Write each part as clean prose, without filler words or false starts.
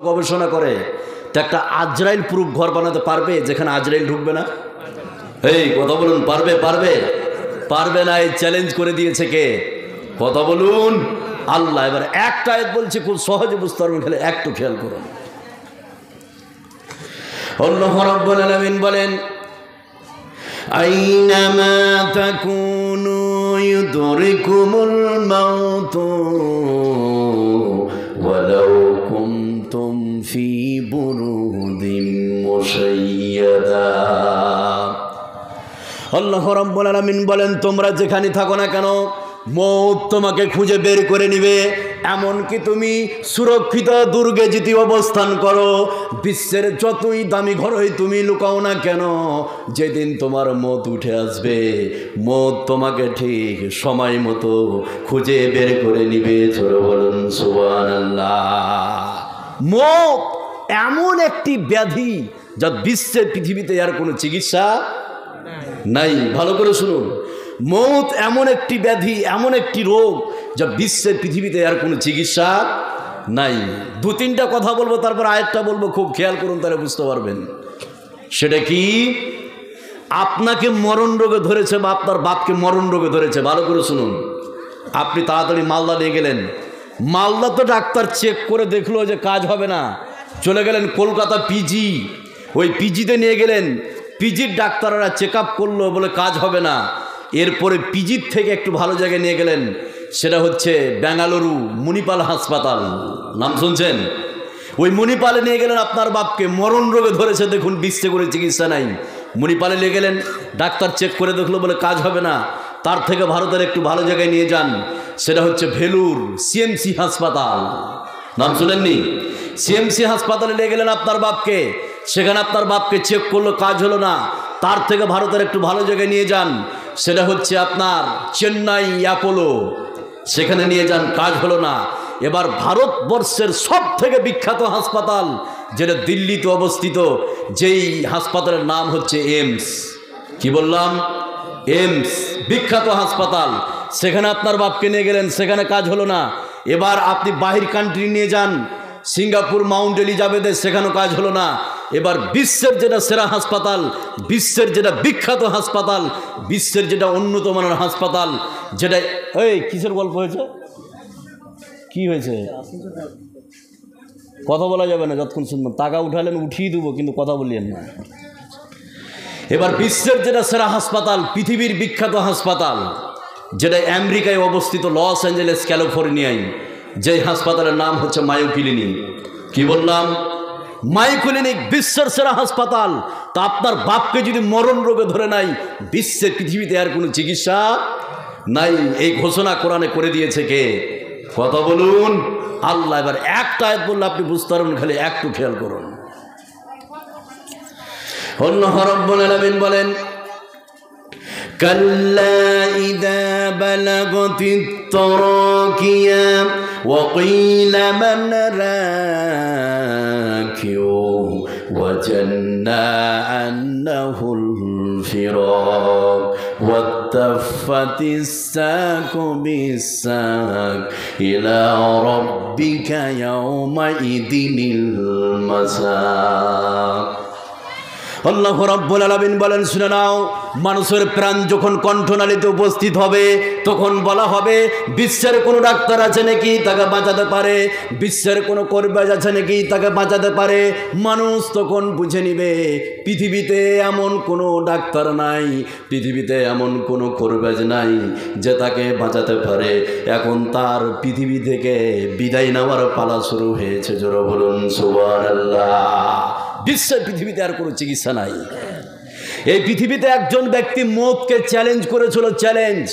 গবেষণা করে, তো একটা আজরাইল প্রুফ ঘর বানাতে পারবে যেখানে আজরাইল ঢুকবে না? এই কথা বলুন, পারবে? পারবে? পারবে না। এই চ্যালেঞ্জ করে দিয়েছে কে? কথা বলুন, আল্লাহ। এবার একটা আয়াত বলছি, খুব সহজে বুঝতে পারবেন, খালি একটু খেয়াল করুন। আল্লাহ রাব্বুল আলামিন বলেন, আইনামা তাকুনু ইউদরিকুমুল মাউতু ওয়ালাউ কুনতুম ফি বুরুদিন মুশাইয়াদা। আল্লাহ রাব্বুল আলামিন বলেন, তোমরা যেখানে থাকো না কেন, মৌত তোমাকে খুঁজে বের করে নিবে। এমনকি তুমি সুরক্ষিত দুর্গে যদি অবস্থান করো, বিশ্বের যতই দামি ঘরে তুমি লুকাও না কেন, যেদিন তোমার মৌত উঠে আসবে, মৌত তোমাকে ঠিক সময় মতো খুঁজে বের করে নিবে। জোরে বলুন সুবহানাল্লাহ। মৌত এমন একটি ব্যাধি যা বিশ্বের পৃথিবীতে আর কোনো চিকিৎসা নাই। ভালো করে শুনুন, মৌত এমন একটি ব্যাধি, এমন একটি রোগ যা বিশ্বের পৃথিবীতে আর কোনো চিকিৎসা নাই। দু তিনটা কথা বলবো, তারপর আরেকটা বলবো, খুব খেয়াল করুন, তাহলে বুঝতে পারবেন। সেটা কি? আপনাকে মরণ রোগে ধরেছে বা আপনার বাপকে মরণ রোগে ধরেছে। ভালো করে শুনুন, আপনি তাড়াতাড়ি মালদা নিয়ে গেলেন, মালদা তো ডাক্তার চেক করে দেখলো যে কাজ হবে না, চলে গেলেন কলকাতা পিজি, ওই পিজিতে নিয়ে গেলেন, পিজির ডাক্তাররা চেক আপ করলো, বলে কাজ হবে না। এরপরে পিজির থেকে একটু ভালো জায়গায় নিয়ে গেলেন, সেটা হচ্ছে বেঙ্গালুরু মণিপাল হাসপাতাল, নাম শুনছেন? ওই মণিপালে নিয়ে গেলেন আপনার বাপকে, মরণ রোগে ধরেছে, দেখুন বিশ্বে করে চিকিৎসা নাই। মণিপালে নিয়ে গেলেন, ডাক্তার চেক করে দেখলো, বলে কাজ হবে না। তার থেকে ভারতের একটু ভালো জায়গায় নিয়ে যান, সেটা হচ্ছে ভেলুর সিএমসি হাসপাতাল, নাম শুনেননি? সিএমসি হাসপাতালে নিয়ে গেলেন আপনার বাপকে, সেখানে আপনার বাপকে চেক করলো, কাজ হলো না। তার থেকে ভারতের একটু ভালো জায়গায় নিয়ে যান, সেটা হচ্ছে আপনার চেন্নাই অ্যাপোলো, সেখানে নিয়ে যান, কাজ হলো না। এবার ভারতবর্ষের সব থেকে বিখ্যাত হাসপাতাল, যেটা দিল্লিতে অবস্থিত, যেই হাসপাতালের নাম হচ্ছে এইমস। কি বললাম? এইমস, বিখ্যাত হাসপাতাল। সেখানে আপনার বাপকে নিয়ে গেলেন, সেখানে কাজ হলো না। এবার আপনি বাহির কান্ট্রি নিয়ে যান, সিঙ্গাপুর মাউন্ট এলিজাবেথে, সেখানেও কাজ হলো না। এবার বিশ্বের যেটা সেরা হাসপাতাল, বিশ্বের যেটা বিখ্যাত হাসপাতাল, বিশ্বের যেটা উন্নত মানের হাসপাতাল, যেটা এই কিসের গল্প হয়েছে, কি হয়েছে? কথা বলা যাবে না যতক্ষণ শুনবেন। টাকা উঠালেন, উঠিয়ে দেবো, কিন্তু কথা বলিয়েন না। এবার বিশ্বের যেটা সেরা হাসপাতাল, পৃথিবীর বিখ্যাত হাসপাতাল, যেটা আমেরিকায় অবস্থিত, লস অ্যাঞ্জেলেস ক্যালিফোর্নিয়ায়, যেই হাসপাতালের নাম হচ্ছে মায়ো ক্লিনিক। কি বললাম? মায়ো ক্লিনিক বিশ্বের সেরা হাসপাতাল। তা আপনার বাপকে যদি মরণ রোগে ধরে নাই, বিশ্বের পৃথিবীতে আর কোনো চিকিৎসা নাই। এই ঘোষণা কোরআনে করে দিয়েছে কে? কথা বলুন, আল্লাহ। এবার একটা আয়াত বললে আপনি বুঝতে পারবেন, খালি একটু খেয়াল করুন। আল্লাহ রাব্বুল আলামিন বলেন, কাল্লা ইযা বালাগাতিত তারাকিয়া ওয়া কিলা মান রাকিউ ওয়া জান্না আন্নাহুল ফিরাক ওয়াত্তাফাতিস সাকু বিস-সাক ইলা রাব্বিকা ইয়াওমা ইদিনিল মাসাক। আল্লাহ রাব্বুল আলামিন বলেন, শুনে নাও, মানুষের প্রাণ যখন কণ্ঠনালীতে উপস্থিত হবে, তখন বলা হবে, বিশ্বের কোনো ডাক্তার আছে নাকি তাকে বাঁচাতে পারে, বিশ্বের কোনো কবিরাজ আছে নাকি তাকে বাঁচাতে পারে। মানুষ তখন বুঝে নিবে পৃথিবীতে এমন কোনো ডাক্তার নাই, পৃথিবীতে এমন কোনো কবিরাজ নাই যে তাকে বাঁচাতে পারে। এখন তার পৃথিবী থেকে বিদায় নেওয়ার পালা শুরু হয়েছে। জোরে বলুন সুবহানাল্লাহ। বিশ্বের পৃথিবীতে আর কোনো চিকিৎসা নাই। এই পৃথিবীতে একজন ব্যক্তি মৌতকে চ্যালেঞ্জ করেছিল, চ্যালেঞ্জ।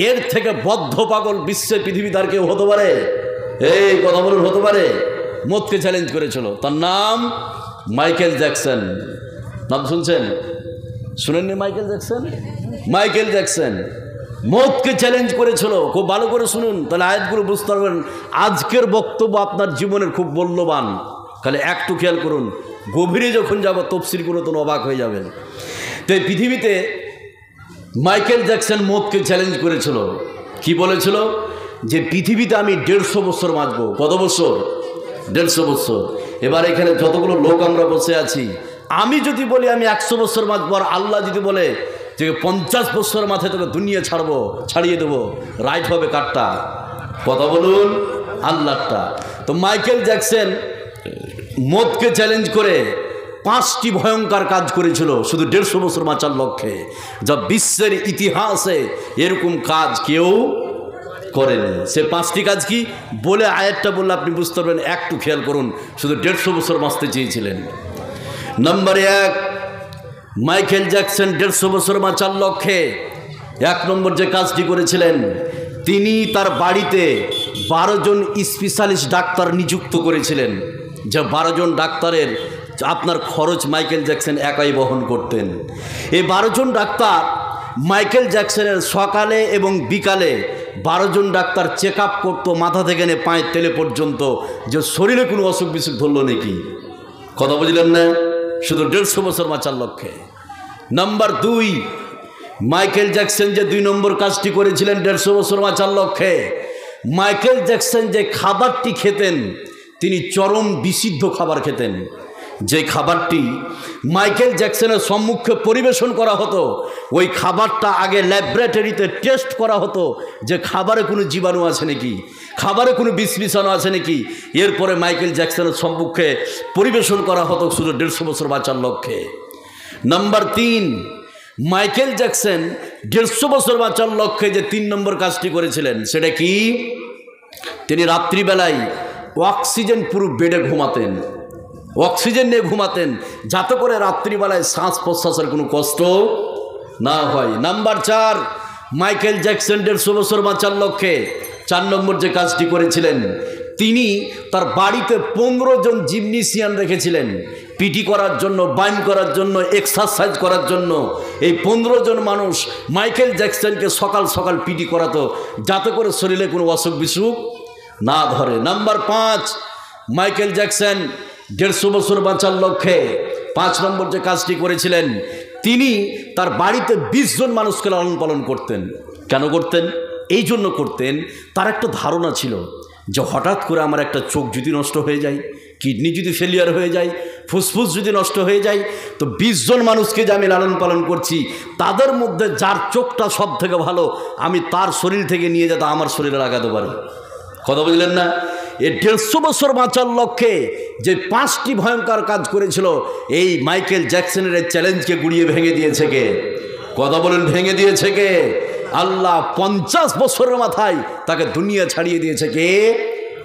এর থেকে বদ্ধ পাগল বিশ্বের পৃথিবীতে আর কেউ হতে পারে? এই কথা বলুন, হতে পারে? মৌতকে চ্যালেঞ্জ করেছিল, তার নাম মাইকেল জ্যাকসন। নাম শুনছেন? শুনেননি মাইকেল জ্যাকসন? মাইকেল জ্যাকসন মৌতকে চ্যালেঞ্জ করেছিল। খুব ভালো করে শুনুন, তাহলে আয়াতগুলো বুঝতে পারবেন। আজকের বক্তব্য আপনার জীবনের খুব মূল্যবান, খালি একটু খেয়াল করুন। গভীরে যখন যাব তফসির করে তো অবাক হয়ে যাবেন। তো এই পৃথিবীতে মাইকেল জ্যাকসন মৌতকে চ্যালেঞ্জ করেছিল। কি বলেছিল? যে পৃথিবীতে আমি 150 বছর বাঁচব। কত বছর? 150 বছর। এবার এখানে যতগুলো লোক আমরা বসে আছি, আমি যদি বলি আমি 100 বছর বাঁচবো, আর আল্লাহ যদি বলে যে 50 বছর মাথায় তোকে দুনিয়া ছাড়িয়ে দেবো, রাইট হবে কারটা? কথা বলুন, আল্লাহটা। তো মাইকেল জ্যাকসন মদকে চ্যালেঞ্জ করে 5টি ভয়ঙ্কর কাজ করেছিল শুধু 150 বছর বাঁচার লক্ষ্যে, যা বিশ্বের ইতিহাসে এরকম কাজ কেউ করেনি। সে 5টি কাজ কি বলে আয়াতটা বললে আপনি বুঝতে পারবেন, একটু খেয়াল করুন। শুধু 150 বছর বাঁচতে চেয়েছিলেন। নম্বর 1, মাইকেল জ্যাকসন 150 বছর বাঁচার লক্ষ্যে 1 নম্বর যে কাজটি করেছিলেন, তিনি তার বাড়িতে 12 জন স্পেশালিস্ট ডাক্তার নিযুক্ত করেছিলেন, যে 12 জন ডাক্তারের আপনার খরচ মাইকেল জ্যাকসন একাই বহন করতেন। এই 12 জন ডাক্তার মাইকেল জ্যাকসনের সকালে এবং বিকালে 12 জন ডাক্তার চেক আপ করতো, মাথা থেকে নিয়ে পায়ের তেলে পর্যন্ত, যে শরীরে কোনো অসুখ বিসুখ ধরল নাকি। কথা বুঝলেন না? শুধু 150 বছর বাঁচার লক্ষ্যে। নাম্বার 2, মাইকেল জ্যাকসন যে 2 নম্বর কাজটি করেছিলেন 150 বছর বাঁচার লক্ষ্যে, মাইকেল জ্যাকসন যে খাবারটি খেতেন, তিনি চরম বিশুদ্ধ খাবার খেতেন। যে খাবারটি মাইকেল জ্যাকসনের সম্মুখে পরিবেশন করা হতো, ওই খাবারটা আগে ল্যাবরেটরিতে টেস্ট করা হতো যে খাবারে কোনো জীবাণু আছে নাকি, খাবারে কোনো বিষ বিষাণু আছে নাকি। এরপরে মাইকেল জ্যাকসনের সম্মুখে পরিবেশন করা হতো শুধু 150 বছর বাঁচার লক্ষ্যে। নাম্বার 3, মাইকেল জ্যাকসন 150 বছর বাঁচার লক্ষ্যে যে 3 নম্বর কাজটি করেছিলেন, সেটা কি? তিনি রাত্রিবেলায় অক্সিজেন পুরো বেডে ঘুমাতেন, অক্সিজেন নিয়ে ঘুমাতেন, যাতে করে রাত্রিবেলায় শ্বাস প্রশ্বাসের কোনো কষ্ট না হয়। নাম্বার 4, মাইকেল জ্যাকসন 150 বছর বাঁচার লক্ষ্যে 4 নম্বর যে কাজটি করেছিলেন, তিনি তার বাড়িতে 15 জন জিমনেশিয়ান রেখেছিলেন, পিটি করার জন্য, বাইম করার জন্য, এক্সারসাইজ করার জন্য। এই 15 জন মানুষ মাইকেল জ্যাকসনকে সকাল সকাল পিটি করাতো, যাতে করে শরীরে কোনো অসুখ বিসুখ না ধরে। নাম্বার 5, মাইকেল জ্যাকসন 150 বছর বাঁচার লক্ষ্যে 5 নম্বর যে কাজটি করেছিলেন, তিনি তার বাড়িতে 20 জন মানুষকে লালন পালন করতেন। কেন করতেন? এই জন্য করতেন, তার একটা ধারণা ছিল যে হঠাৎ করে আমার একটা চোখ যদি নষ্ট হয়ে যায়, কিডনি যদি ফেলিয়ার হয়ে যায়, ফুসফুস যদি নষ্ট হয়ে যায়, তো 20 জন মানুষকে যে আমি লালন পালন করছি, তাদের মধ্যে যার চোখটা সব থেকে ভালো, আমি তার শরীর থেকে নিয়ে যেতে আমার শরীরে লাগাতে পারি। কথা বুঝলেন না? এই 150 বছর বাঁচার লক্ষ্যে যে 5টি ভয়ঙ্কর কাজ করেছিল, এই মাইকেল জ্যাকসনের এই চ্যালেঞ্জকে গুড়িয়ে ভেঙে দিয়েছে কে? কথা বলেন, ভেঙে দিয়েছে কে? আল্লাহ। 50 বছরের মাথায় তাকে দুনিয়া ছাড়িয়ে দিয়েছে কে?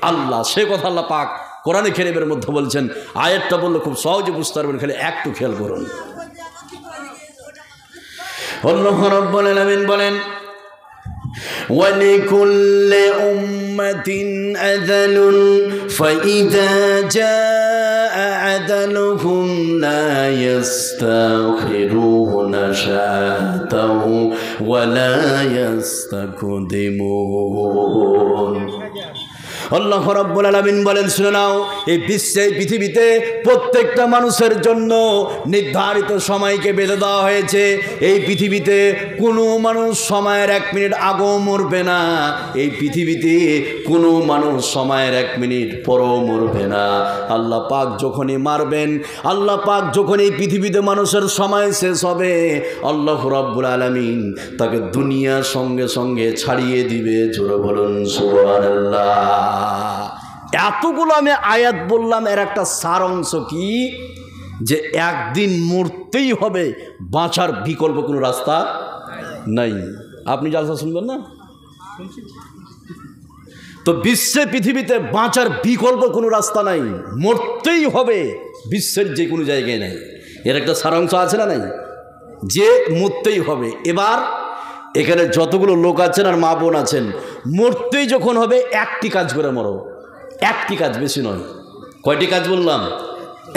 আল্লাহ। সে কথা আল্লাহ পাক কোরআনে কারীমের মধ্যে বলছেন। আয়াতটা বললে খুব সহজে বুঝতে পারবেন, খালি একটু খেয়াল করুন। আল্লাহ রাব্বুল আলামিন বলেন, وَلِكُلِّ أُمَّةٍ أَجَلٌ فَإِذَا جَاءَ أَجَلُهُمْ لَا يَسْتَأْخِرُونَ سَاعَةً وَلَا يَسْتَقْدِمُونَ। আল্লাহ রাব্বুল আলামিন বলেন, শুনে নাও, এই বিশ্বে, পৃথিবীতে প্রত্যেকটা মানুষের জন্য নির্ধারিত সময়কে বেঁধে দেওয়া হয়েছে। এই পৃথিবীতে কোনো মানুষ সময়ের 1 মিনিট আগেও মরবে না, এই পৃথিবীতে কোনো মানুষ সময়ের 1 মিনিট পরও মরবে না। আল্লাহ পাক যখনই মারবেন, আল্লাহ পাক যখন এই পৃথিবীতে মানুষের সময় শেষ হবে, আল্লাহ রাব্বুল আলামিন তাকে দুনিয়ার সঙ্গে সঙ্গে ছাড়িয়ে দিবে। জোরে বলুন সুবহানাল্লাহ। এতগুলো আমি আয়াত বললাম, এর একটা সার অংশ কি? যে একদিন মরতেই হবে, বাঁচার বিকল্প কোনো রাস্তা নাই। আপনি জালসা শুনবেন না? তো বিশ্বে, পৃথিবীতে বাঁচার বিকল্প কোনো রাস্তা নাই, মরতেই হবে, বিশ্বের যে কোনো জায়গায় নাই। এর একটা সারাংশ আছে না নাই? যে মরতেই হবে। এবার এখানে যতগুলো লোক আছেন আর মা বোন আছেন, মরতেই যখন হবে, একটি কাজ করে মরো। একটি কাজ, বেশি নয়। কয়টি কাজ বললাম?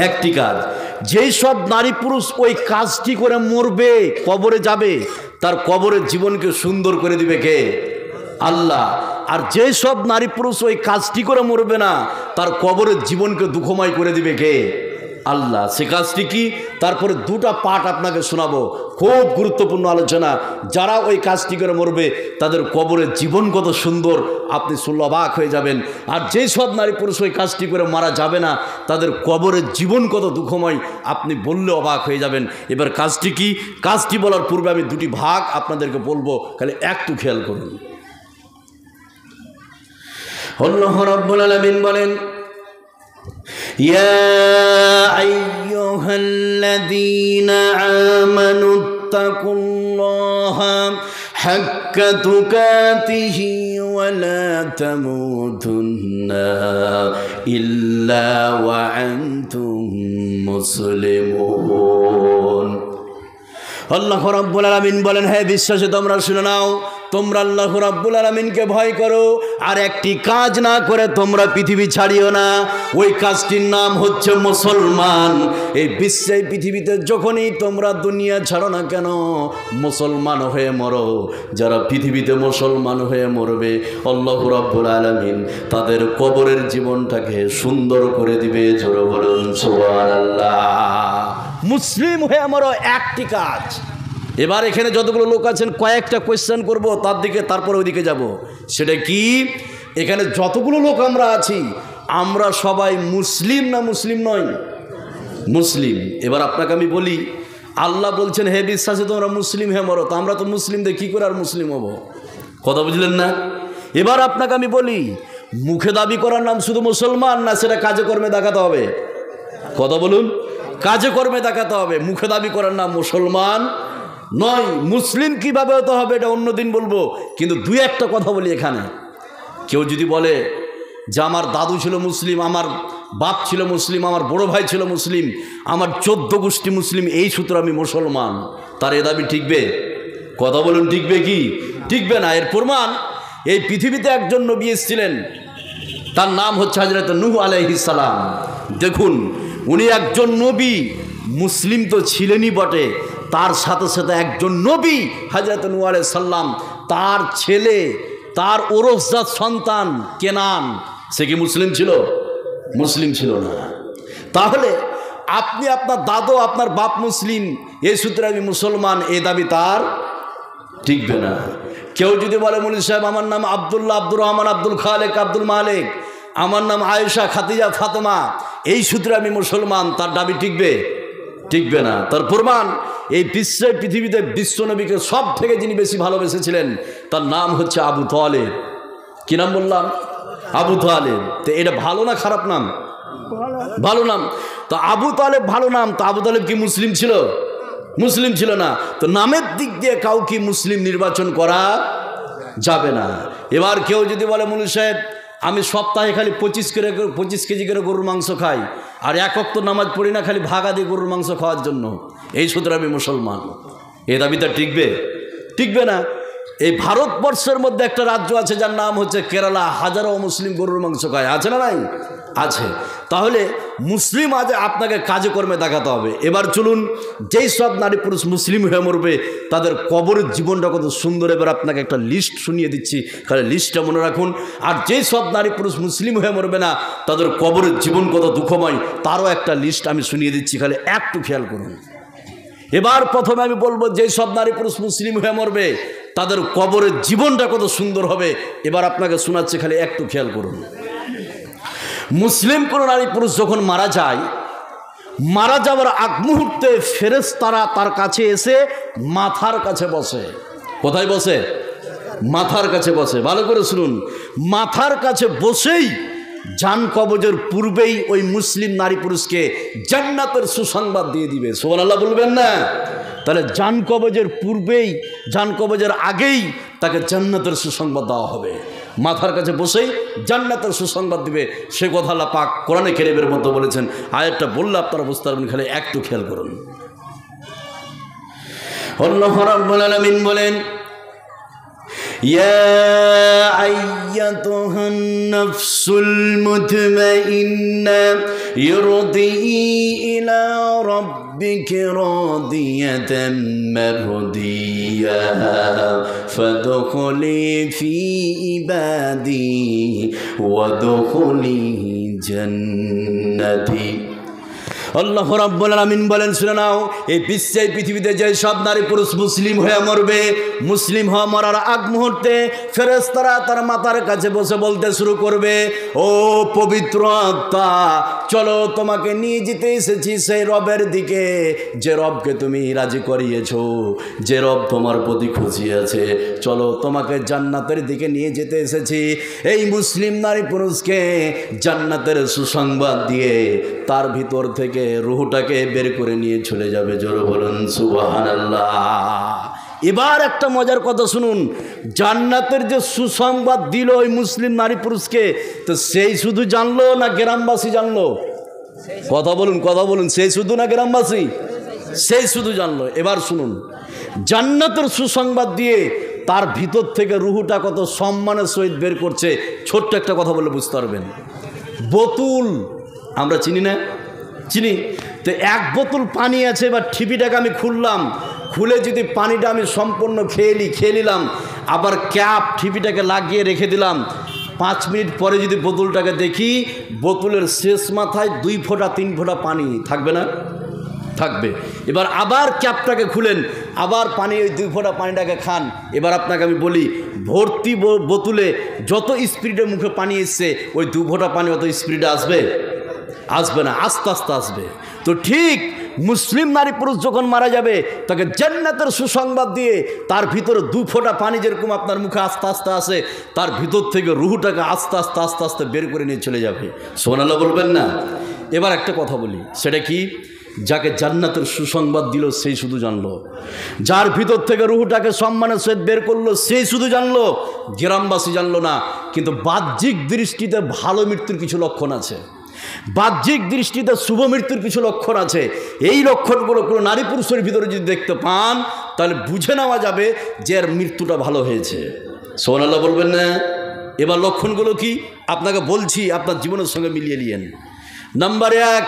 একটি কাজ। যেই সব নারী পুরুষ ওই কাজটি করে মরবে, কবরে যাবে, তার কবরের জীবনকে সুন্দর করে দিবে কে? আল্লাহ। আর যেই সব নারী পুরুষ ওই কাজটি করে মরবে না, তার কবরের জীবনকে দুঃখময় করে দিবে কে? আল্লাহ। সে কাজটি কি? তারপরে দুটা পাঠ আপনাকে শোনাবো, খুব গুরুত্বপূর্ণ আলোচনা। যারা ওই কাজটি করে মরবে তাদের কবরের জীবন কত সুন্দর, আপনি শুনলে অবাক হয়ে যাবেন। আর যেই সব নারী পুরুষ ওই কাজটি করে মারা যাবে না তাদের কবরের জীবন কত দুঃখময়, আপনি বললে অবাক হয়ে যাবেন। এবার কাজটি কি? কাজটি বলার পূর্বে আমি দুটি ভাগ আপনাদেরকে বলবো, খালি একটু খেয়াল করুন। আল্লাহ রাব্বুল আলামিন বলেন, ইয়া আইয়ুহাল্লাযীনা আমানুত্তাকুল্লাহা হাক্কা তুকাতিহি ওয়া লা তামুতুন্না ইল্লা ওয়া আনতুম মুসলিমুন। আল্লাহ রাব্বুল আলামিন বলেন, হে বিশ্বাসী তোমরা শুনে নাও, তোমরা আল্লাহ রাব্বুল আলামিনকে ভয় করো আর একটি কাজ না করে তোমরা পৃথিবী ছাড়িও না। ওই কাজটির নাম হচ্ছে মুসলমান। এই বিশ্বে পৃথিবীতে যখনই তোমরা দুনিয়া ছাড়ো না কেন মুসলমান হয়ে মরো। যারা পৃথিবীতে মুসলমান হয়ে মরবে আল্লাহ রাব্বুল আলামিন তাদের কবরের জীবনটাকে সুন্দর করে দিবে। জোরে বলুন সুবহানাল্লাহ। মুসলিম হয়ে মরো, একটি কাজ। এবার এখানে যতগুলো লোক আছেন কয়েকটা কোয়েশ্চেন করব, তার দিকে তারপরে ওইদিকে যাব। সেটা কি? এখানে যতগুলো লোক আমরা আছি আমরা সবাই মুসলিম না মুসলিম নই? মুসলিম। এবার আপনাকে আমি বলি, আল্লাহ বলছেন হে বিশ্বাসী তোমরা মুসলিম হয়ে মরো, তো আমরা তো মুসলিমদের কী করে আর মুসলিম হব? কথা বুঝলেন না? এবার আপনাকে আমি বলি, মুখে দাবি করার নাম শুধু মুসলমান না, সেটা কাজে কর্মে দেখাতে হবে। কথা বলুন, কাজে কর্মে দেখাতে হবে। মুখে দাবি করার নাম মুসলমান নয়। মুসলিম কিভাবে হতে হবে এটা অন্যদিন বলবো, কিন্তু দুই একটা কথা বলি এখানে। কেউ যদি বলে যে আমার দাদু ছিল মুসলিম, আমার বাপ ছিল মুসলিম, আমার বড় ভাই ছিল মুসলিম, আমার 14 গোষ্ঠী মুসলিম, এই সূত্রে আমি মুসলমান, তার এ দাবি টিকবে? কথা বলুন, টিকবে কি? টিকবে না। এর প্রমাণ, এই পৃথিবীতে একজন নবী এসেছিলেন, তার নাম হচ্ছে হযরত নূহ আলাইহিস সালাম। দেখুন, উনি একজন নবী, মুসলিম তো ছিলেনই বটে, তার সাথে সাথে একজন নবী হযরত নূহ আলাইহিস সালাম, তার ছেলে, তার ওরসজাত সন্তান কেনান, সে কি মুসলিম ছিল? মুসলিম ছিল না। তাহলে আপনি আপনার দাদু আপনার বাপ মুসলিম, এই সূত্রে আমি মুসলমান, এই দাবি তার টিকবে না। কেউ যদি বলে মৌলভী সাহেব আমার নাম আব্দুল্লাহ, আব্দুর রহমান, আব্দুল খালেক, আব্দুল মালিক, আমার নাম আয়েশা, খাদিজা, ফাতেমা, এই সূত্রে আমি মুসলমান, তার দাবি টিকবে? টিকবে না। তার প্রমাণ, এই বিশ্বের পৃথিবীতে বিশ্বনবীকে সব থেকে যিনি বেশি ভালোবেসেছিলেন তার নাম হচ্ছে আবু তালেব। কি নাম বললাম? আবু তালেব। তো এটা ভালো না খারাপ নাম? ভালো নাম। তো আবু তালেব ভালো নাম, তো আবু তালেব কি মুসলিম ছিল? মুসলিম ছিল না। তো নামের দিক দিয়ে কাউকে মুসলিম নির্বাচন করা যাবে না। এবার কেউ যদি বলে মৌলভী সাহেব আমি সপ্তাহে খালি 25 কেজি করে গরুর মাংস খাই, আর এক ওয়াক্ত নামাজ পড়ি না, খালি ভাগা দিই গরুর মাংস খাওয়ার জন্য, এই সূত্রে আমি মুসলমান, এই দাবিটা টিকবে? টিকবে না। এই ভারতবর্ষের মধ্যে একটা রাজ্য আছে যার নাম হচ্ছে কেরালা, হাজারো মুসলিম গরুর মাংস খায়, আছে না নাই? আছে। তাহলে মুসলিম আজ আপনাকে কাজে কর্মে দেখাতে হবে। এবার চলুন, যেই সব নারী পুরুষ মুসলিম হয়ে মরবে তাদের কবরের জীবনটা কত সুন্দর, এবার আপনাকে একটা লিস্ট শুনিয়ে দিচ্ছি, খালি লিস্টটা মনে রাখুন। আর যেই সব নারী পুরুষ মুসলিম হয়ে মরবে না তাদের কবরের জীবন কত দুঃখময়, তারও একটা লিস্ট আমি শুনিয়ে দিচ্ছি, খালি একটু খেয়াল করুন। এবার প্রথমে আমি বলবো, যেই সব নারী পুরুষ মুসলিম হয়ে মরবে তাদের কবরের জীবনটা কত সুন্দর হবে, এবার আপনাকে শোনাচ্ছি, খালি একটু খেয়াল করুন। মুসলিম কোনো নারী পুরুষ যখন মারা যায়, মারা যাওয়ার আগ মুহূর্তে ফেরেশতারা তার কাছে এসে মাথার কাছে বসে। কোথায় বসে? মাথার কাছে বসে। ভালো করে শুনুন, মাথার কাছে বসেই জান কবজের পূর্বেই ওই মুসলিম নারী পুরুষকে জান্নাতের সুসংবাদ দিয়ে দিবে। সুবহানাল্লাহ বলবেন না? তাহলে জান কবজের পূর্বেই, জান কবজের আগেই তাকে জান্নাতের সুসংবাদ দেওয়া হবে। মাথার কাছে বসেই জান্নাতের সুসংবাদ দিবে, সে কথা আল্লাহ পাক কোরআনে কারীমের মধ্যে বলেছেন। আয়াতটা বললে আপনারা বুঝতে পারবেন, খালি একটু খেয়াল করুন। আল্লাহ রাব্বুল আলামিন বলেন, ইয়া আইয়াতুহান নাফসুল মুতমাইন্না ইরদিই ইলা রাব্বিকি রাদিয়াতাম মারদিয়া ফাদখুলি ফি ইবাদি ওয়াদখুলি জান্নাতি। আল্লাহ রাব্বুল আলামিন বলেন, শুনে নাও, এই বিশ্বে পৃথিবীতে যে সব নারী পুরুষ মুসলিম হয়ে মরবে, মুসলিম হওয়া মরার আগ মুহূর্তে ফেরেশতারা তার মাথার কাছে বসে বলতে শুরু করবে, ও পবিত্র আত্মা, চলো তোমাকে নিয়ে যেতে এসেছি সেই রবের দিকে যে রবকে তুমি রাজি করিয়েছো, যে রব তোমার প্রতি খুশি আছে। চলো তোমাকে জান্নাতের দিকে নিয়ে যেতে এসেছি। এই মুসলিম নারী পুরুষকে জান্নাতের সুসংবাদ দিয়ে তার ভিতর থেকে রুহটাকে বের করে নিয়ে চলে যাবে। জোরে বলুন সুবহানাল্লাহ। এবার একটা মজার কথা শুনুন, জান্নাতের যে সুসংবাদ দিল ওই মুসলিম নারী পুরুষকে, তো সেই শুধু জানলো না গ্রামবাসী জানলো? কথা বলুন, সেই শুধু না গ্রামবাসী? সেই শুধু জানলো। এবার শুনুন, জান্নাতের সুসংবাদ দিয়ে তার ভিতর থেকে রুহুটা কত সম্মানের সহিত বের করছে। ছোট্ট একটা কথা বলে বুঝতে পারবেন। বোতল আমরা চিনি না? চিনি তো। এক বোতল পানি আছে, বা ঠিপিটাকে আমি খুললাম, খুলে যদি পানিটা আমি সম্পূর্ণ খেয়ে নিলাম, আবার ক্যাপ ঠিপিটাকে লাগিয়ে রেখে দিলাম, 5 মিনিট পরে যদি বোতলটাকে দেখি, বোতলের শেষ মাথায় 2 ফোঁটা 3 ফোঁটা পানি থাকবে না? থাকবে। এবার আবার ক্যাপটাকে খুলেন, আবার পানি, ওই 2 ফোঁটা পানিটাকে খান। এবার আপনাকে আমি বলি, ভর্তি বোতলে যত স্পিডে মুখে পানি এসছে, ওই 2 ফোঁটা পানি অত স্পিডে আসবে? আসবে না, আস্তে আস্তে আসবে। তো ঠিক মুসলিম নারী পুরুষ যখন মারা যাবে, তাকে জান্নাতের সুসংবাদ দিয়ে তার ভিতরে 2 ফোঁটা পানি যেরকম আপনার মুখে আস্তে আস্তে আসে, তার ভিতর থেকে রুহুটাকে আস্তে আস্তে আস্তে আস্তে বের করে নিয়ে চলে যাবে। সুবহানাল্লাহ বলবেন না? এবার একটা কথা বলি, সেটা কি? যাকে জান্নাতের সুসংবাদ দিল সেই শুধু জানলো, যার ভিতর থেকে রুহুটাকে সম্মানের সহিত বের করলো সেই শুধু জানলো, গ্রামবাসী জানলো না। কিন্তু বাহ্যিক দৃষ্টিতে ভালো মৃত্যুর কিছু লক্ষণ আছে, বাহ্যিক দৃষ্টিতে শুভ মৃত্যুর কিছু লক্ষণ আছে। এই লক্ষণগুলো কোনো নারী পুরুষের ভিতরে যদি দেখতে পান, তাহলে বুঝে নেওয়া যাবে যে এর মৃত্যুটা ভালো হয়েছে। সুবহানাল্লাহ বলবেন না? এবার লক্ষণগুলো কি আপনাকে বলছি, আপনার জীবনের সঙ্গে মিলিয়ে নিয়েন। নাম্বার 1,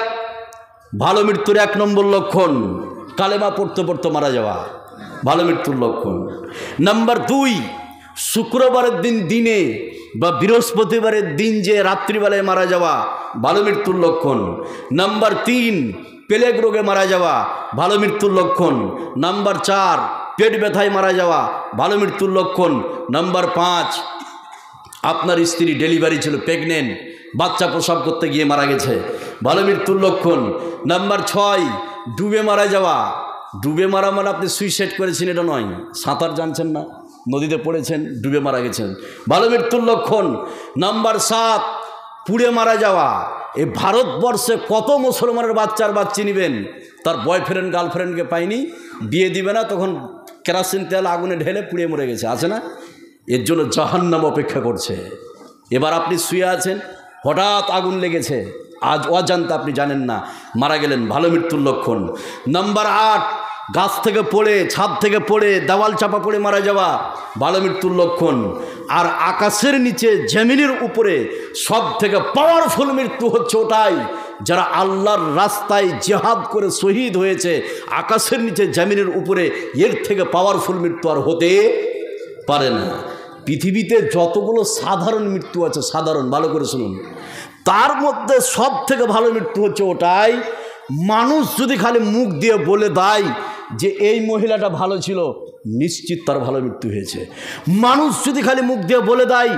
ভালো মৃত্যুর 1 নম্বর লক্ষণ, কালেমা পড়তে পড়তে মারা যাওয়া, ভালো মৃত্যুর লক্ষণ। নাম্বার 2, শুক্রবারের দিনে বা বৃহস্পতিবারের দিন যে রাত্রিবেলায় মারা যাওয়া, ভালো মৃত্যুর লক্ষণ। নাম্বার 3, প্লেগ রোগে মারা যাওয়া, ভালো মৃত্যুর লক্ষণ। নাম্বার 4, পেট ব্যথায় মারা যাওয়া, ভালো মৃত্যুর লক্ষণ। নাম্বার 5, আপনার স্ত্রী ডেলিভারি ছিল, প্রেগনেন্ট, বাচ্চা প্রসব করতে গিয়ে মারা গেছে, ভালো মৃত্যুর লক্ষণ। নাম্বার 6, ডুবে মারা যাওয়া। ডুবে মারা মানে আপনি সুইসাইড করেছেন এটা নয়, সাঁতার জানছেন না, নদীতে পড়েছেন, ডুবে মারা গেছেন, ভালো মৃত্যুর লক্ষণ। নাম্বার 7, পুড়ে মারা যাওয়া। এই ভারতবর্ষে কত মুসলমানের বাচ্চি নেবেন, তার বয়ফ্রেন্ড গার্লফ্রেন্ডকে পায়নি, বিয়ে দিবে না, তখন কেরোসিন তেল আগুনে ঢেলে পুড়িয়ে মরে গেছে, আছে না? এর জন্য জাহান্নাম অপেক্ষা করছে। এবার আপনি শুয়ে আছেন, হঠাৎ আগুন লেগেছে, আজ অজান্তে আপনি জানেন না, মারা গেলেন, ভালো মৃত্যুর লক্ষণ। নাম্বার 8, গাছ থেকে পড়ে, ছাদ থেকে পড়ে, দেওয়াল চাপা পড়ে মারা যাওয়া, ভালো মৃত্যুর লক্ষণ। আর আকাশের নিচে জমিনের উপরে সব থেকে পাওয়ারফুল মৃত্যু হচ্ছে ওটাই, যারা আল্লাহর রাস্তায় জিহাদ করে শহীদ হয়েছে। আকাশের নিচে জমিনের উপরে এর থেকে পাওয়ারফুল মৃত্যু আর হতে পারে না। পৃথিবীতে যতগুলো সাধারণ মৃত্যু আছে, সাধারণ, ভালো করে শুনুন, তার মধ্যে সব থেকে ভালো মৃত্যু হচ্ছে ওটাই, মানুষ যদি খালি মুখ দিয়ে বলে দেয় যে এই মহিলাটা ভালো ছিল, নিশ্চিত তার ভালো মৃত্যু হয়েছে। মানুষ যদি খালি মুখ দিয়ে বলে দেয়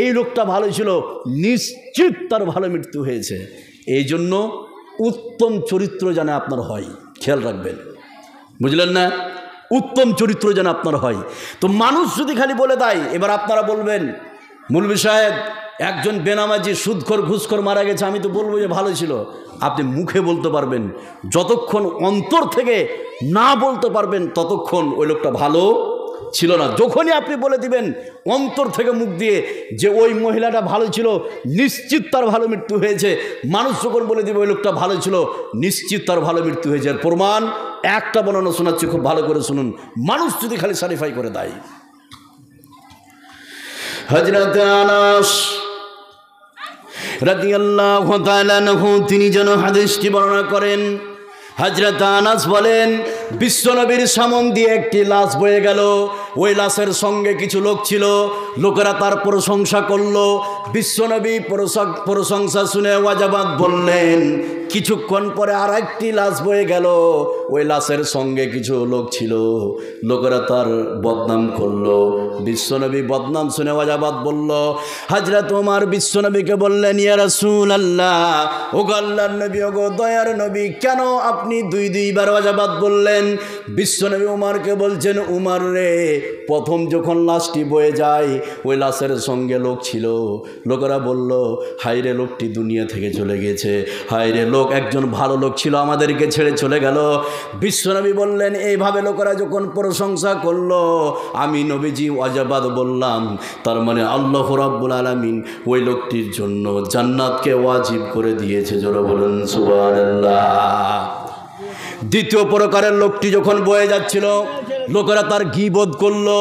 এই লোকটা ভালো ছিল, নিশ্চিত তার ভালো মৃত্যু হয়েছে। এই জন্য উত্তম চরিত্র যেন আপনার হয়, খেয়াল রাখবেন, বুঝলেন না? উত্তম চরিত্র যেন আপনার হয়। তো মানুষ যদি খালি বলে দেয়, এবার আপনারা বলবেন মৌলভী সাহেব একজন বেনামাজি সুদখোর ঘুষখোর মারা গেছে, আমি তো বলবো যে ভালো ছিল। আপনি মুখে বলতে পারবেন, যতক্ষণ অন্তর থেকে না বলতে পারবেন ততক্ষণ ওই লোকটা ভালো ছিল না। যখনই আপনি বলে দিবেন অন্তর থেকে মুখ দিয়ে যে ওই মহিলাটা ভালো ছিল, নিশ্চিত তার ভালো মৃত্যু হয়েছে, মানুষ যখন বলে দিবে ওই লোকটা ভালো ছিল, নিশ্চিত তার ভালো মৃত্যু হয়েছে। আর প্রমাণ একটা বর্ণনা শোনাচ্ছি, খুব ভালো করে শুনুন। মানুষ যদি খালি সারিফাই করে দেয়, হযরত আনাস রাদিয়াল্লাহু তাআলা আনহু তিনি যেন হাদিসটি বর্ণনা করেন। হযরত আনাস বলেন, বিশ্বনবীর সামনে দিয়ে একটি লাশ বয়ে গেল, ওই লাশের সঙ্গে কিছু লোক ছিল, লোকেরা তার প্রশংসা করলো। বিশ্বনবী প্রশংসা শুনে ওয়াজাবাত বললেন। কিছুক্ষণ পরে আর একটি লাশ বয়ে গেল। ওই লাশের সঙ্গে কিছু লোক ছিল, লোকেরা তার বদনাম করলো। বিশ্বনবী বদনাম শুনে ওয়াজাবাত বলল। হযরত ওমর বিশ্বনবীকে বললেন, ইয়া রাসূলুল্লাহ, ওগো আল্লাহর নবী, ওগো দয়ার নবী, কেন আপনি দুইবার ওয়াজাবাত বললেন? বিশ্বনবী ওমরকে বলছেন, উমর রে, প্রথম যখন লাশটি বয়ে যায় ওই লাশের সঙ্গে লোক ছিল, লোকেরা বলল, হায়রে লোকটি দুনিয়া থেকে চলে গেছে, হায়রে লোক একজন ভালো লোক ছিল, আমাদেরকে ছেড়ে চলে গেল। বিশ্বনবী বললেন, এইভাবে লোকেরা যখন প্রশংসা করলো, আমি নবীজি ওয়াজাবাত বললাম, তার মানে আল্লাহ রাব্বুল আলামিন ওই লোকটির জন্য জান্নাতকে ওয়াজিব করে দিয়েছে। জোরে বলুন সুবহানাল্লাহ। দ্বিতীয় প্রকারের লোকটি যখন বয়ে যাচ্ছিল, লোকেরা তার গীবত করলো,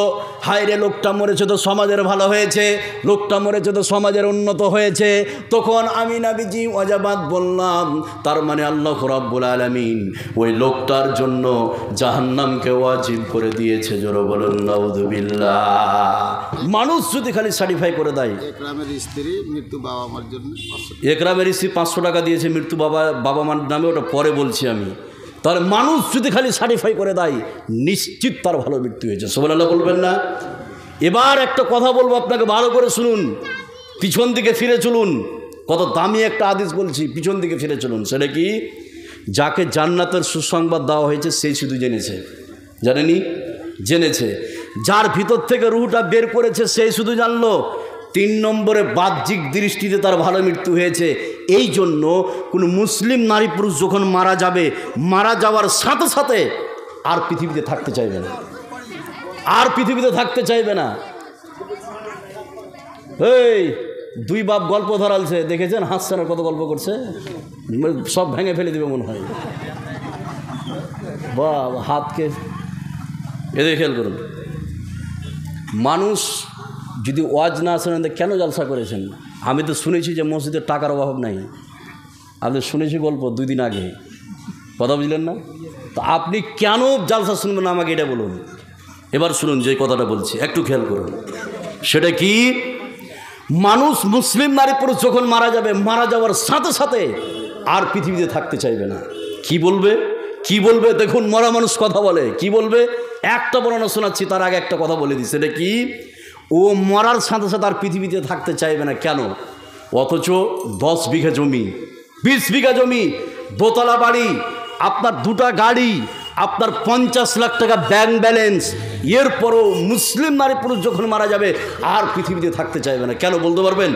হায়রে লোকটা মরেছে তো সমাজের ভালো হয়েছে, লোকটা মরেছে তো সমাজের উন্নত হয়েছে। তখন আমি নবীজি ওয়াজাবাত বললাম, তার মানে আল্লাহ রাব্বুল আলামিন ওই লোকটার জন্য জাহান্নামকে ওয়াজিব করে দিয়েছে। জোরে বলুন নাউযুবিল্লাহ। মানুষ যদি খালি সার্টিফাই করে দেয়, একরামের স্ত্রী মৃত্যু বাবা মার জন্য, একরামের স্ত্রী 500 টাকা দিয়েছে মৃত্যু বাবা মার নামে, ওটা পরে বলছি আমি। তাহলে মানুষ যদি খালি সার্টিফাই করে দেয়, নিশ্চিত তার ভালো মৃত্যু হয়েছে। সুবহানাল্লাহ বলবেন না? এবার একটা কথা বলবো, আপনাকে ভালো করে শুনুন, পিছন দিকে ফিরে চলুন। কত দামি একটা হাদিস বলছি, পিছন দিকে ফিরে চলুন। সেটা কি? যাকে জান্নাতের সুসংবাদ দেওয়া হয়েছে সেই শুধু জেনেছে, জানেনি? জেনেছে। যার ভিতর থেকে রুহটা বের করেছে সেই শুধু জানলো। 3 নম্বরে বাহ্যিক দৃষ্টিতে তার ভালো মৃত্যু হয়েছে। এই জন্য কোনো মুসলিম নারী পুরুষ যখন মারা যাবে, মারা যাওয়ার সাথে সাথে আর পৃথিবীতে থাকতে চাইবে না, আর পৃথিবীতে থাকতে চাইবে না। এই 2 বাপ গল্প ধরালছে, দেখেছেন? হাসছে না, কত গল্প করছে, সব ভেঙে ফেলে দেবে মনে হয়। বা হাতকে এদের খেয়াল করুন। মানুষ যদি ওয়াজ না শোনেন, কেন জলসা করেছেন? আমি তো শুনেছি যে মসজিদের টাকার অভাব নাই। আপনি শুনেছি গল্প 2 দিন আগে, কথা বুঝলেন না? তো আপনি কেন জলসা শুনবেন না, আমাকে এটা বলুন। এবার শুনুন যে কথাটা বলছি, একটু খেয়াল করুন। সেটা কি? মানুষ, মুসলিম নারী পুরুষ যখন মারা যাবে, মারা যাওয়ার সাথে সাথে আর পৃথিবীতে থাকতে চাইবে না। কি বলবে? কি বলবে? দেখুন, মরা মানুষ কথা বলে, কি বলবে? একটা বর্ণনা শোনাচ্ছি, তার আগে একটা কথা বলে দিই। সেটা কি? ও মরার সাথে সাথে আর পৃথিবীতে থাকতে চাইবে না। কেন? অথচ 10 বিঘা জমি, 20 বিঘা জমি, দোতলা বাড়ি, আপনার 2টা গাড়ি, আপনার 50 লাখ টাকা ব্যাংক ব্যালেন্স, এরপরও মুসলিম নারী পুরুষ যখন মারা যাবে আর পৃথিবীতে থাকতে চাইবে না। কেন বলতে পারবেন?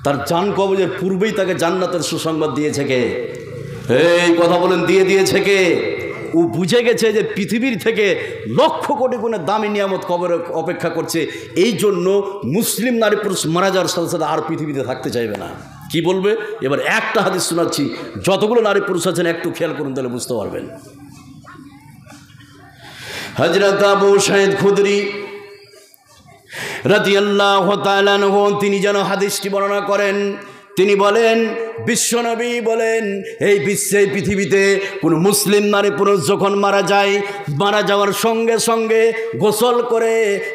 তার জান কবজের পূর্বেই তাকে জান্নাতের সুসংবাদ দিয়েছে কে? এই কথা বলেন, দিয়েছে কে? ও বুঝে গেছে যে পৃথিবীর থেকে লক্ষ কোটি গুণের দামি নিয়ামত কবরে অপেক্ষা করছে। এই জন্য মুসলিম নারী পুরুষ মারা যাওয়ার সাথে সাথে আর পৃথিবীতে থাকতে চাইবে না। কি বলবে? এবার একটা হাদিস শোনাচ্ছি, যতগুলো নারী পুরুষ আছেন একটু খেয়াল করুন, তাহলে বুঝতে পারবেন। হযরত আবু সাঈদ খুদরি রাদিয়াল্লাহু তাআলা আনহু তিনি যেন হাদিসটি বর্ণনা করেন। তিনি বলেন, বিশ্বনবী বলেন, এই বিশ্বে, পৃথিবীতে কোনো মুসলিম নারী পুরুষ যখন মারা যায়, মারা যাওয়ার সঙ্গে সঙ্গে গোসল করে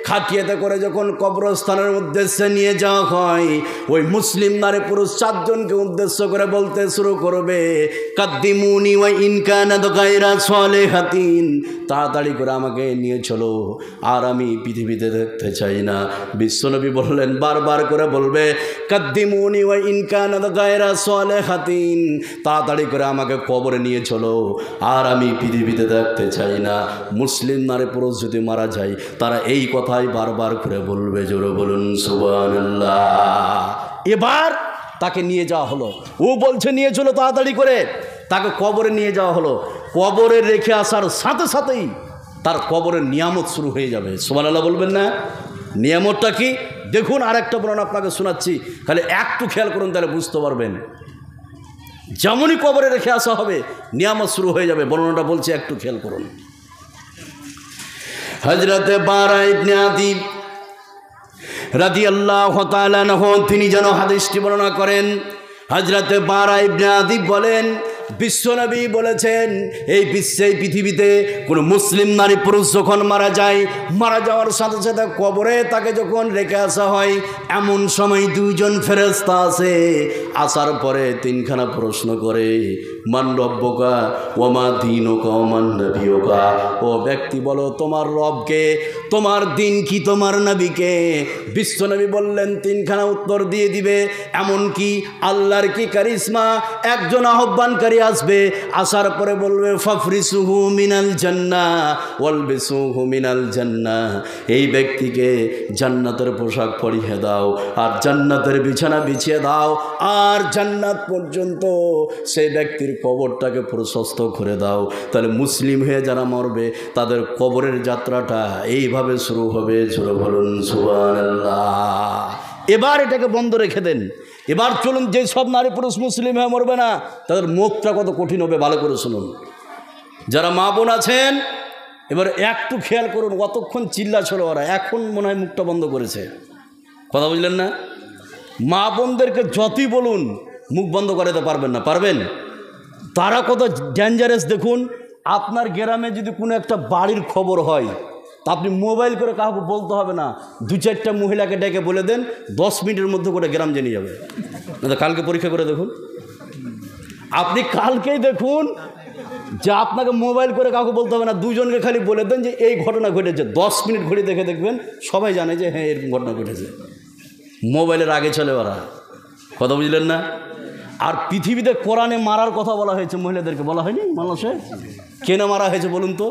খাটিয়াতে করে যখন কবরস্থানের উদ্দেশ্যে নিয়ে যাওয়া হয়, ওই মুসলিম নারী পুরুষ 4 জনকে উদ্দেশ্য করে বলতে শুরু করবে, কাদ্দিমুনি ওয়া ইন কানাত গায়রা সালিহাতিন, তাড়াতাড়ি করে আমাকে নিয়ে চলো, আর আমি পৃথিবীতে দেখতে চাই না। বিশ্বনবী বললেন, বারবার করে বলবে, কাদ্দিমুনি ওয়া ইন কানাত গায়রা সালিহাতিন, তাড়াতাড়ি করে আমাকে কবরে নিয়ে চলো, আর আমি পৃথিবীতে দেখতে চাই না। মুসলিম নারী পুরুষ যদি মারা যায়, তারা এই কথাই বারবার করে বলবে। জোরে বলুন সুবহানাল্লাহ। এবার তাকে নিয়ে যাওয়া হলো, ও বলছে নিয়ে চলো তাড়াতাড়ি করে, তাকে কবরে নিয়ে যাওয়া হলো। কবরে রেখে আসার সাথে সাথেই তার কবরের নিয়ামত শুরু হয়ে যাবে। সুবহানাল্লাহ বলবেন না? নিয়ামতটা কি? দেখুন, আরেকটা বর্ণনা আপনাকে শোনাচ্ছি, খালি একটু খেয়াল করুন, তাহলে বুঝতে পারবেন। যেমনই কবরে রেখে আসা হবে, নিয়ামত শুরু হয়ে যাবে। বর্ণনাটা বলছি, একটু খেয়াল করুন। হযরতে বারা ইবনে আদিব রাদিয়াল্লাহু তাআলা আনহু তিনি যেন হাদিসটি বর্ণনা করেন। হযরতে বারা ইবনে আদিব বলেন, বিশ্বনবী বলেছেন এই বিশ্বে পৃথিবীতে কোনো মুসলিম নারী পুরুষ যখন মারা যায়, মারা যাওয়ার সাথে সাথে কবরে তাকে যখন রেখে আসা হয়, এমন সময় দুইজন ফেরেশতা আছে, আসার পরে তিনখানা প্রশ্ন করে, মান রব্বুকা ওয়া মা দীনুকা ওয়া মান নবিয়ুকা, ও ব্যক্তি বলো তোমার রবকে, তোমার দিন কি, তোমার নবীকে। বিশ্বনবী বললেন তিনখানা উত্তর দিয়ে দিবে। এমনকি আল্লাহর কি কারিশমা, একজন আহ্বানকারী আসবে, আসার পরে বলবে ফাফরিসুহু মিনাল জান্নাহ ওয়ালবিসুহু মিনাল জান্নাহ, এই ব্যক্তিকে জান্নাতের পোশাক পরিয়ে দাও আর জান্নাতের বিছানা বিছিয়ে দাও, আর জান্নাত পর্যন্ত সেই ব্যক্তির কবরটাকে প্রশস্ত করে দাও। তাহলে মুসলিম হয়ে যারা মরবে তাদের কবরের যাত্রাটা এইভাবে শুরু হবে। শুরু বলুন সুবহানাল্লাহ। এবার এটাকে বন্ধ রেখে দেন। এবার চলুন, যে সব নারী পুরুষ মুসলিম হয়ে মরবে না তাদের মুখটা কত কঠিন হবে ভালো করে শুনুন। যারা মা বোন আছেন এবার একটু খেয়াল করুন, কতক্ষণ চিল্লা ছিল ওরা, এখন মনে হয় মুখটা বন্ধ করেছে। কথা বুঝলেন না? মা বোনদেরকে যতই বলুন মুখ বন্ধ করাতে পারবেন না। পারবেন? তারা কত ডেঞ্জারাস দেখুন। আপনার গ্রামে যদি কোনো একটা বাড়ির খবর হয় তা আপনি মোবাইল করে কাউকে বলতে হবে না, দু চারটা মহিলাকে ডেকে বলে দেন, 10 মিনিটের মধ্যে করে গ্রাম জেনে যাবে। কালকে পরীক্ষা করে দেখুন, আপনি কালকেই দেখুন যে আপনাকে মোবাইল করে কাউকে বলতে হবে না, দুজনকে খালি বলে দেন যে এই ঘটনা ঘটেছে, 10 মিনিট ঘড়ি দেখে দেখবেন সবাই জানে যে হ্যাঁ এরকম ঘটনা ঘটেছে। মোবাইলের আগে চলে ওরা। কথা বুঝলেন না? আর পৃথিবীতে কোরআনে মারার কথা বলা হয়েছে, মহিলাদেরকে বলা হয়নি? মানুষে কেন মারা হয়েছে বলুন তো?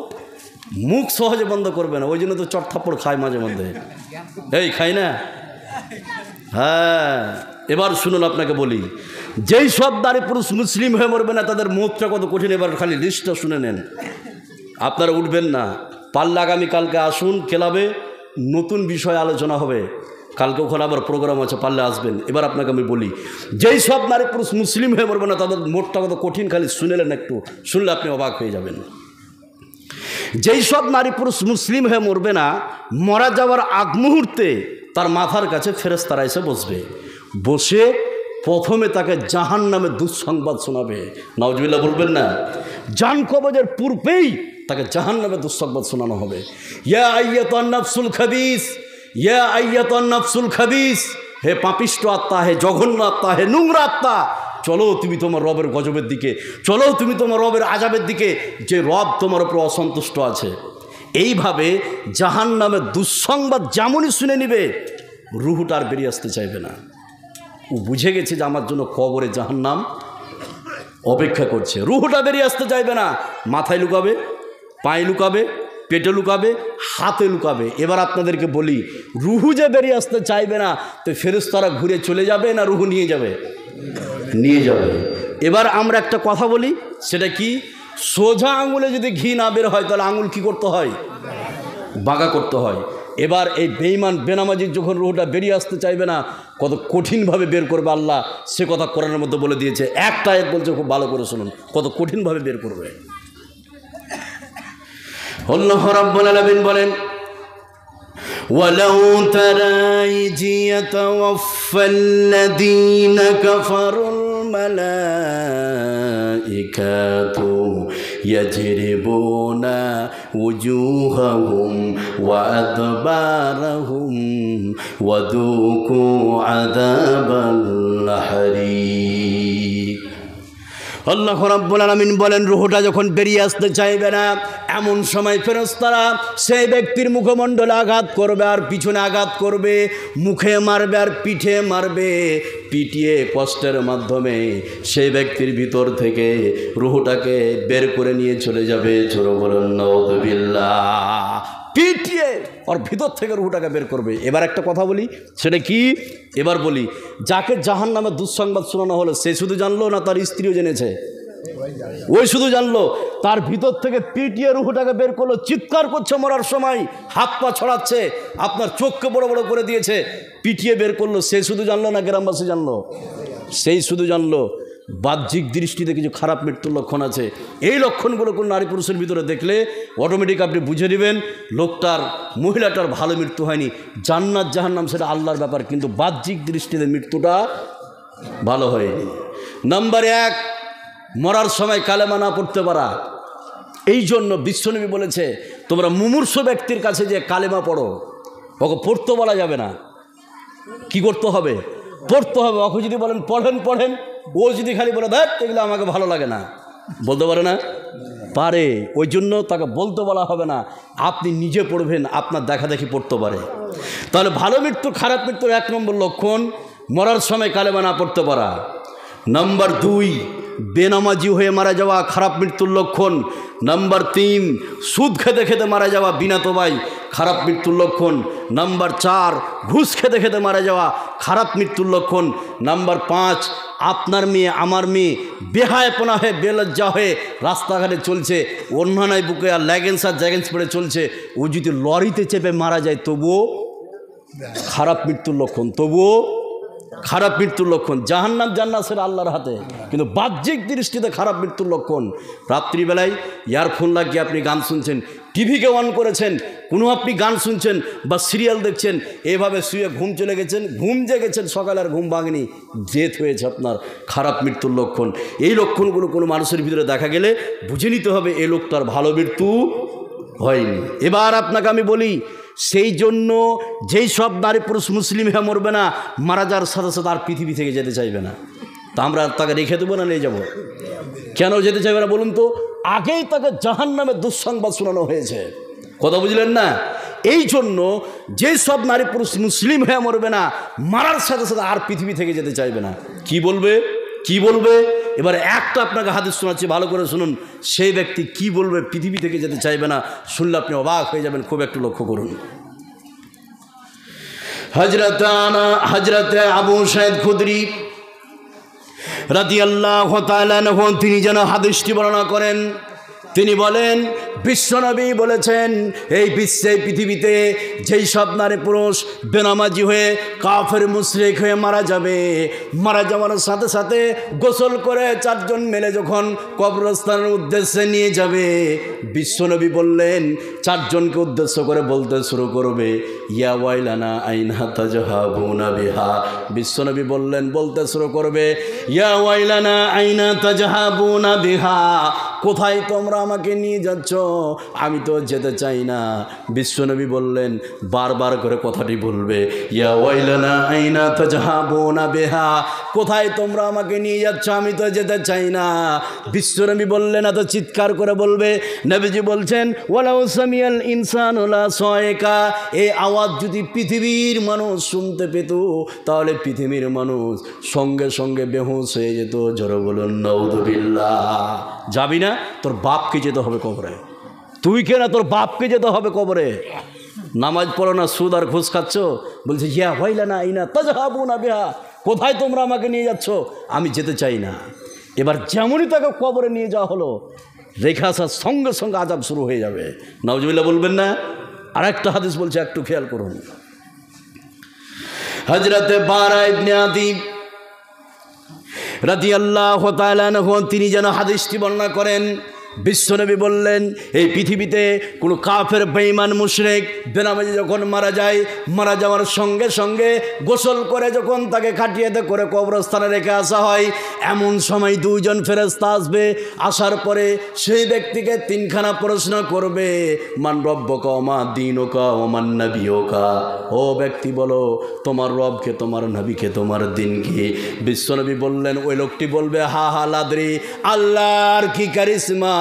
মুখ সহজে বন্ধ করবে না, ওই জন্য তো চটথাপ্পড় খায় মাঝে মধ্যে। এই খাই না? হ্যাঁ। এবার শুনুন, আপনাকে বলি, যেই সব নারী পুরুষ মুসলিম হয়ে মরবে না তাদের মুখটা কত কঠিন, এবার খালি লিস্টটা শুনে নেন। আপনারা উঠবেন না, পারলে আগামীকালকে আসুন ক্লাবে, নতুন বিষয় আলোচনা হবে। কালকে ওখানে আবার প্রোগ্রাম আছে, পারলে আসবেন। এবার আপনাকে আমি বলি, যেই সব নারী পুরুষ মুসলিম হয়ে মরবে না তাদের মোটটা কত কঠিন, খালি শুনেলেন, একটু শুনলে আপনি অবাক হয়ে যাবেন। যেই সব নারী পুরুষ মুসলিম হয়ে মরবে না, মারা যাওয়ার আগ মুহূর্তে তার মাথার কাছে ফেরেশতারা এসে বসবে, বসে প্রথমে তাকে জাহান্নামের দুঃসংবাদ শোনাবে। নাউজুবিল্লাহ বলবেন না? জান কবজের পূর্বেই তাকে জাহান্নামের দুঃসংবাদ শোনানো হবে। ইয়া আইয়াতুন নাফসুল খাবিস, ইয়া আইয়াতুন নাফসুল খাবিস, হে পাপিষ্ঠ আত্মা, হে জঘন্য আত্মা, হে নোংরা আত্মা, চলো তুমি তোমার রবের গজবের দিকে, চলো তুমি তোমার রবের আযাবের দিকে, যে রব তোমার উপর অসন্তুষ্ট আছে। এইভাবে জাহান্নামের দুঃসংবাদ যেমনই শুনে নিবে, রুহুটা আর বেরিয়ে আসতে চাইবে না। ও বুঝে গেছে যে আমার জন্য কবরে জাহান্নাম অপেক্ষা করছে। রুহুটা বেরিয়ে আসতে চাইবে না, মাথায় লুকাবে, পায়ে লুকাবে, পেটে লুকাবে, হাতে লুকাবে। এবার আপনাদেরকে বলি, রুহু যে বেরিয়ে আসতে চাইবে না, তো ফেরেশতারা ঘুরে চলে যাবে না রুহু নিয়ে যাবে? নিয়ে যাবে। এবার আমরা একটা কথা বলি, সেটা কি, সোজা আঙুলে যদি ঘি না বের হয় তাহলে আঙুল কি করতে হয়? বাঁকা করতে হয়। এবার এই বেঈমান বেনামাজির যখন রুহটা বেরিয়ে আসতে চাইবে না, কত কঠিনভাবে বের করবে আল্লাহ সে কথা কোরআনের মধ্যে বলে দিয়েছে। একটা আয়াত বলছে, খুব ভালো করে শুনুন, কত কঠিনভাবে বের করবে। আল্লাহ রাব্বুল আলামিন বলেন, ওয়ালাউ তারা ইয ইয়াতাওয়াফাল্লাযীনা কাফারুল মালাইকাতু ইয়াজরিবুনা উজুহাহুম ওয়া আদবারহুম ওয়া যুকু আযাবাল হারিক। আল্লাহ রাব্বুল আলামিন বলেন, রুহটা যখন বেরিয়ে আসতে চাইবে না, এমন সময় ফেরেশতারা সেই ব্যক্তির মুখমণ্ডলে আঘাত করবে আর পিছনে আঘাত করবে, মুখে মারবে আর পিঠে মারবে, পিটিয়ে কষ্টের মাধ্যমে সেই ব্যক্তির ভিতর থেকে রুহটাকে বের করে নিয়ে চলে যাবে। জোরে বলুন নাউযুবিল্লাহ। পিটিয়ে ওর ভিতর থেকে রুহটাকে বের করবে। এবার একটা কথা বলি, সেটা কি? এবার বলি, যাকে জাহান্নামের দুঃসংবাদ শোনানো হলো সে শুধু জানলো না, তার স্ত্রীও জেনেছে? ওই শুধু জানলো, তার ভিতর থেকে পিটিয়ে রুহটাকে বের করলো, চিৎকার করছে মরার সময়, হাত পা ছড়াচ্ছে, আপনার চোখকে বড় বড় করে দিয়েছে, পিটিয়ে বের করলো। সে শুধু জানলো না গ্রামবাসী জানলো? সেই শুধু জানলো। বাহ্যিক দৃষ্টিতে কিছু খারাপ মৃত্যুর লক্ষণ আছে, এই লক্ষণগুলো কোন নারী পুরুষের ভিতরে দেখলে অটোমেটিক আপনি বুঝে নেবেন লোকটার, মহিলাটার ভালো মৃত্যু হয়নি। জান্নাত জাহান্নাম সেটা আল্লাহর ব্যাপার, কিন্তু বাহ্যিক দৃষ্টিতে মৃত্যুটা ভালো হয়নি। নাম্বার 1, মরার সময় কালেমা না পড়তে পারা। এই জন্য বিশ্বনবী বলেছে তোমরা মুমূর্ষু ব্যক্তির কাছে যে কালেমা পড়ো, ওকে পড়তে বলা যাবে না, কি করতে হবে? পড়তে হবে। ওকে যদি বলেন পড়েন পড়েন, ও যদি খালি বলে দেখ এগুলো আমাকে ভালো লাগে না, বলতে পারে না? পারে। ওই জন্য তাকে বলতে বলা হবে না, আপনি নিজে পড়বেন, আপনার দেখা দেখি পড়তে পারে। তাহলে ভালো মৃত্যু খারাপ মৃত্যুর 1 নম্বর লক্ষণ মরার সময় কালেমা না পড়তে পারা। নাম্বার 2 বেনামাজি হয়ে মারা যাওয়া খারাপ মৃত্যুর লক্ষণ। নাম্বার 3 সুদ খেতে খেতে মারা যাওয়া বিনা তোবায় খারাপ মৃত্যুর লক্ষণ। নাম্বার 4 ঘুষ খেতে খেতে মারা যাওয়া খারাপ মৃত্যুর লক্ষণ। নাম্বার 5 আপনার মেয়ে আমার মেয়ে বেহায়াপনা হয়ে বেলজ্জা হয়ে রাস্তাঘাটে চলছে, অন্যান্য বুকে আর লেগেন্স আর জ্যাগেন্স পরে চলছে, ও যদি লরিতে চেপে মারা যায় তবুও খারাপ মৃত্যুর লক্ষণ, তবুও খারাপ মৃত্যুর লক্ষণ। জাহান্নাম জান্নাত সেটা আল্লাহর হাতে, কিন্তু বাহ্যিক দৃষ্টিতে খারাপ মৃত্যুর লক্ষণ। রাত্রিবেলায় ইয়ারফোন লাগিয়ে আপনি গান শুনছেন, টিভিকে অন করেছেন, কোনো আপনি গান শুনছেন বা সিরিয়াল দেখছেন, এভাবে শুয়ে ঘুম চলে গেছেন, ঘুম জেগেছেন, সকালে আর ঘুম ভাঙেনি, ডেথ হয়েছে, আপনার খারাপ মৃত্যুর লক্ষণ। এই লক্ষণগুলো কোনো মানুষের ভিতরে দেখা গেলে বুঝে নিতে হবে এই লোকটার ভালো মৃত্যু হয়নি। এবার আপনাকে আমি বলি, সেই জন্য যেই সব নারী পুরুষ মুসলিম হয়ে মরবে না, মারা যাওয়ার সাথে সাথে আর পৃথিবী থেকে যেতে চাইবে না, তা আমরা তাকে রেখে দেবো না নিয়ে যাব? কেন যেতে চাইবে না বলুন তো? আগেই তাকে জাহান্নামের দুঃসংবাদ শোনানো হয়েছে, কথা বুঝলেন না? এই জন্য যেই সব নারী পুরুষ মুসলিম হয়ে মরবে না, মারার সাথে সাথে আর পৃথিবী থেকে যেতে চাইবে না। কি বলবে? কি বলবে? এবার একটা আপনাকে হাদিস শোনাচ্ছি, ভালো করে শুনুন। সেই ব্যক্তি কি বলবে পৃথিবী থেকে যেতে চাইবে না, শুনলে আপনি অবাক হয়ে যাবেন। খুব একটু লক্ষ্য করুন। হযরত আবু সাঈদ খুদরি রাদিয়াল্লাহু তাআলা আনহু তিনি যেন হাদিসটি বর্ণনা করেন। তিনি বলেন, বিশ্বনবী বলেছেন, এই বিশ্বে পৃথিবীতে যেই সব নারী পুরুষ বেনামাজি হয়ে কাফের মুশরিক হয়ে মারা যাবে, মারা যাওয়ার সাথে সাথে গোসল করে 4 জন মিলে যখন কবরস্থানের উদ্দেশ্যে নিয়ে যাবে, বিশ্বনবী বললেন 4 জনকে উদ্দেশ্য করে বলতে শুরু করবে, ইয়া ওয়াইলানা আইনা তাজহাবুনা বিহা। বিশ্বনবী বললেন, বলতে শুরু করবে, ইয়া ওয়াইলানা আইনা তাজহাবুনা বিহা, কোথায় তোমরা আমাকে নিয়ে যাচ্ছ? আমি তো যেতে চাই না। বিশ্বনবী বললেন, বারবার করে কথাটি বলবে, ইয়া ওয়াইলানা আইনা তাজহাবুনা বিহা, কোথায় তোমরা আমাকে নিয়ে যাচ্ছ? আমি তো যেতে চাই না। বিশ্বনবী বললেন, এত চিৎকার করে বলবে। নবীজি বলছেন, ওয়ালাউ সামিয়াল ইনসানু লা সায়কা, এই আওয়াজ যদি পৃথিবীর মানুষ শুনতে পেত, তাহলে পৃথিবীর মানুষ সঙ্গে সঙ্গে বেহুশ হয়ে যেত। জোরে বলুন নাউযুবিল্লাহ। যাবি না? তোর বাপকে যেতে হবে কবরে। তুই কেনা, তোর বাপকে যেতে হবে কবরে। নামাজ পড়ো না, সুদ আর ঘুষ খাচ্ছ, বলছে ইয়া ওয়াইলানা আইনা তাজহাবুনা বিহা, কোথায় তোমরা আমাকে নিয়ে যাচ্ছ? আমি যেতে চাই না। এবার যেমনই তাকে কবরে নিয়ে যাওয়া হলো, রেখে আসার সঙ্গে সঙ্গে আযাব শুরু হয়ে যাবে। নাউযুবিল্লাহ বলবেন না? আর একটা হাদিস বলছে, একটু খেয়াল করুন। হযরত বারা ইবনে আদিব রাদিয়াল্লাহু তাআলা আনহু তিনি যেন হাদিসটি বর্ণনা করেন। বিশ্বনবী বললেন, এই পৃথিবীতে কোনো কাফের বেঈমান মুশরিক বেনামাজি যখন মারা যায়, মারা যাওয়ার সঙ্গে সঙ্গে গোসল করে যখন তাকে খাটিয়েতে করে কবরস্থানে রেখে আসা হয়, এমন সময় 2 জন ফেরেশতা আসবে। আসার পরে সেই ব্যক্তিকে 3খানা প্রশ্ন করবে, মান রব্বুকা ওয়া মা দীনুকা ওয়া মান নাবিয়ুকা, ও ব্যক্তি বলো তোমার রবকে, তোমার নবীকে, তোমার দিন কি? বিশ্বনবী বললেন, ওই লোকটি বলবে, হা হা লাদরি, আল্লাহর কি কারিশমা।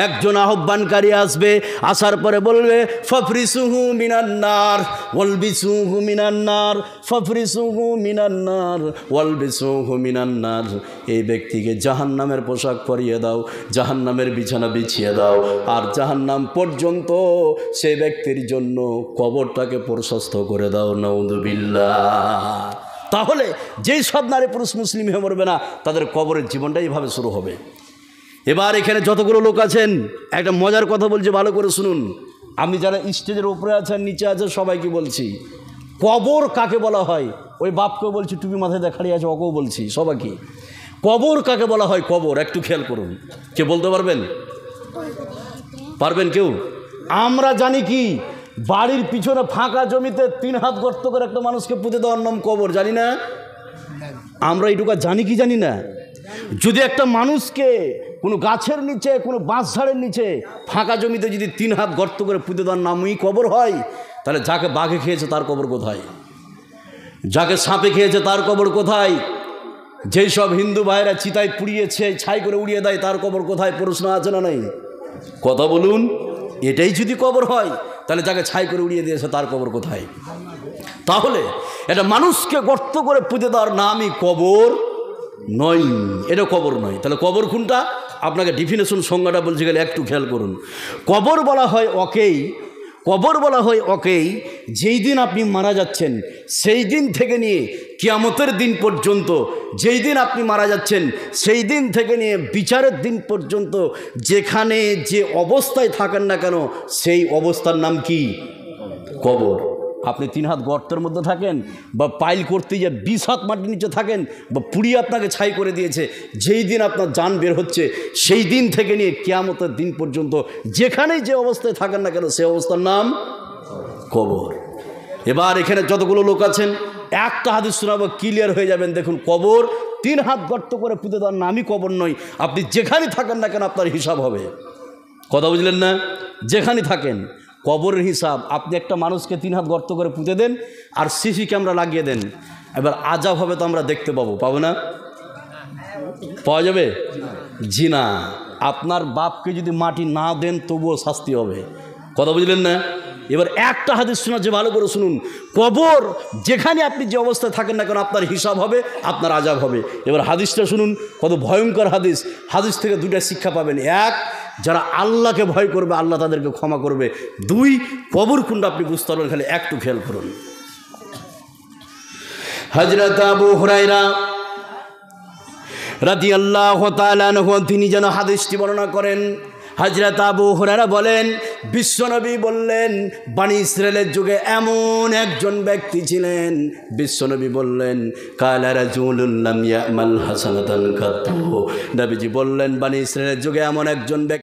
একজন আহ্বানকারী আসবে, আসার পরে বলবে, ফাফরিসুহু মিনান নার ওয়ালবিসুহু মিনান নার, ফাফরিসুহু মিনান নার ওয়ালবিসুহু মিনান নার, এই ব্যক্তিকে জাহান্নামের পোশাক পরিয়ে দাও, জাহান্নামের বিছানা বিছিয়ে দাও, আর জাহান্নাম পর্যন্ত সেই ব্যক্তির জন্য কবরটাকে প্রশস্ত করে দাও। নাউযুবিল্লাহ। তাহলে যেই সব নারী পুরুষ মুসলিম হয়ে মরবে না, তাদের কবরের জীবনটা এইভাবে শুরু হবে। এবার এখানে যতগুলো লোক আছেন, একটা মজার কথা বলছি, ভালো করে শুনুন। আমি যারা স্টেজের উপরে আছেন, নিচে আছে, সবাইকে বলছি, কবর কাকে বলা হয়? ওই বাপকেও বলছি, টুপি মাথায় দেখাড়িয়ে আছে, ওকেও বলছি, সবাইকে, কবর কাকে বলা হয়? কবর একটু খেয়াল করুন। কে বলতে পারবেন? পারবেন কেউ? আমরা জানি কি, বাড়ির পিছনে ফাঁকা জমিতে 3 হাত গর্ত করে একটা মানুষকে পুঁতে দেওয়ার নাম কবর, জানি না? আমরা এইটুকু জানি কি জানি না? যদি একটা মানুষকে কোনো গাছের নিচে, কোনো বাঁশঝাড়ের নিচে, ফাঁকা জমিতে যদি 3 হাত গর্ত করে পুঁতে দেওয়ার নামই কবর হয়, তাহলে যাকে বাঘে খেয়েছে তার কবর কোথায়? যাকে সাপে খেয়েছে তার কবর কোথায়? যেই সব হিন্দু ভাইরা চিতায় পুড়িয়েছে, ছাই করে উড়িয়ে দেয়, তার কবর কোথায়? প্রশ্ন আছে না নেই? কথা বলুন। এটাই যদি কবর হয়, তাহলে যাকে ছাই করে উড়িয়ে দিয়েছে তার কবর কোথায়? তাহলে এটা মানুষকে গর্ত করে পুঁতে দেওয়ার নামই কবর নয়, এটা কবর নয়। তাহলে কবর কোনটা? আপনাকে ডিফিনেশন সংজ্ঞাটা বলতে গেলে একটু খেয়াল করুন। কবর বলা হয় ওকেই, কবর বলা হয় ওকেই যেই দিন আপনি মারা যাচ্ছেন সেই দিন থেকে নিয়ে কিয়ামতের দিন পর্যন্ত, যেই দিন আপনি মারা যাচ্ছেন সেই দিন থেকে নিয়ে বিচারের দিন পর্যন্ত যেখানে যে অবস্থায় থাকেন না কেন সেই অবস্থার নাম কি? কবর। আপনি 3 হাত গর্তের মধ্যে থাকেন, বা পাইল করতে গিয়ে 20 হাত মাটির নিচে থাকেন, বা পুড়িয়ে আপনাকে ছাই করে দিয়েছে, যেই দিন আপনার জান বের হচ্ছে সেই দিন থেকে নিয়ে কিয়ামতের দিন পর্যন্ত যেখানেই যে অবস্থায় থাকেন না কেন সেই অবস্থার নাম কবর। এবার এখানে যতগুলো লোক আছেন একটা হাদিস শোনাবো, ক্লিয়ার হয়ে যাবেন। দেখুন, কবর 3 হাত গর্ত করে পুঁতে দেওয়ার নামই কবর নয়। আপনি যেখানে থাকেন না কেন আপনার হিসাব হবে। কথা বুঝলেন না? যেখানে থাকেন কবরের হিসাব। আপনি একটা মানুষকে 3 হাত গর্ত করে পুঁতে দেন আর সিসি ক্যামেরা লাগিয়ে দেন, এবার আজাব হবে তো আমরা দেখতে পাবো না? পাওয়া যাবে? জি না। আপনার বাপকে যদি মাটি না দেন তবুও শাস্তি হবে। কথা বুঝলেন না? এবার একটা হাদিস শোনা যে ভালো করে শুনুন, কবর যেখানে আপনি যে অবস্থায় থাকেন না কেন আপনার হিসাব হবে, আপনার আজাব হবে। এবার হাদিসটা শুনুন, কত ভয়ঙ্কর হাদিস। হাদিস থেকে 2টা শিক্ষা পাবেন। 1, যারা আল্লাহকে ভয় করবে আল্লাহ তাদেরকে ক্ষমা করবে। 2, কবর কোনটা আপনি বুঝতে পারবেন, খালি একটু খেয়াল করুন। হযরত আবু হুরায়রা রাদিয়াল্লাহু তাআলা আনহু তিনি যেন হাদিসটি বর্ণনা করেন। হযরত আবু হুরায়রা বলেন, বিশ্বনবী বললেন, বনি ইসরাইলের যুগে এমন একজন ব্যক্তি ছিলেন। বিশ্বনবী বললেন, কালা রাজুলুন লাম ইয়ামাল হাসানাতান কাত্তু। নবীজি বললেন, বনি ইসরাইলের যুগে এমন একজন ব্যক্তি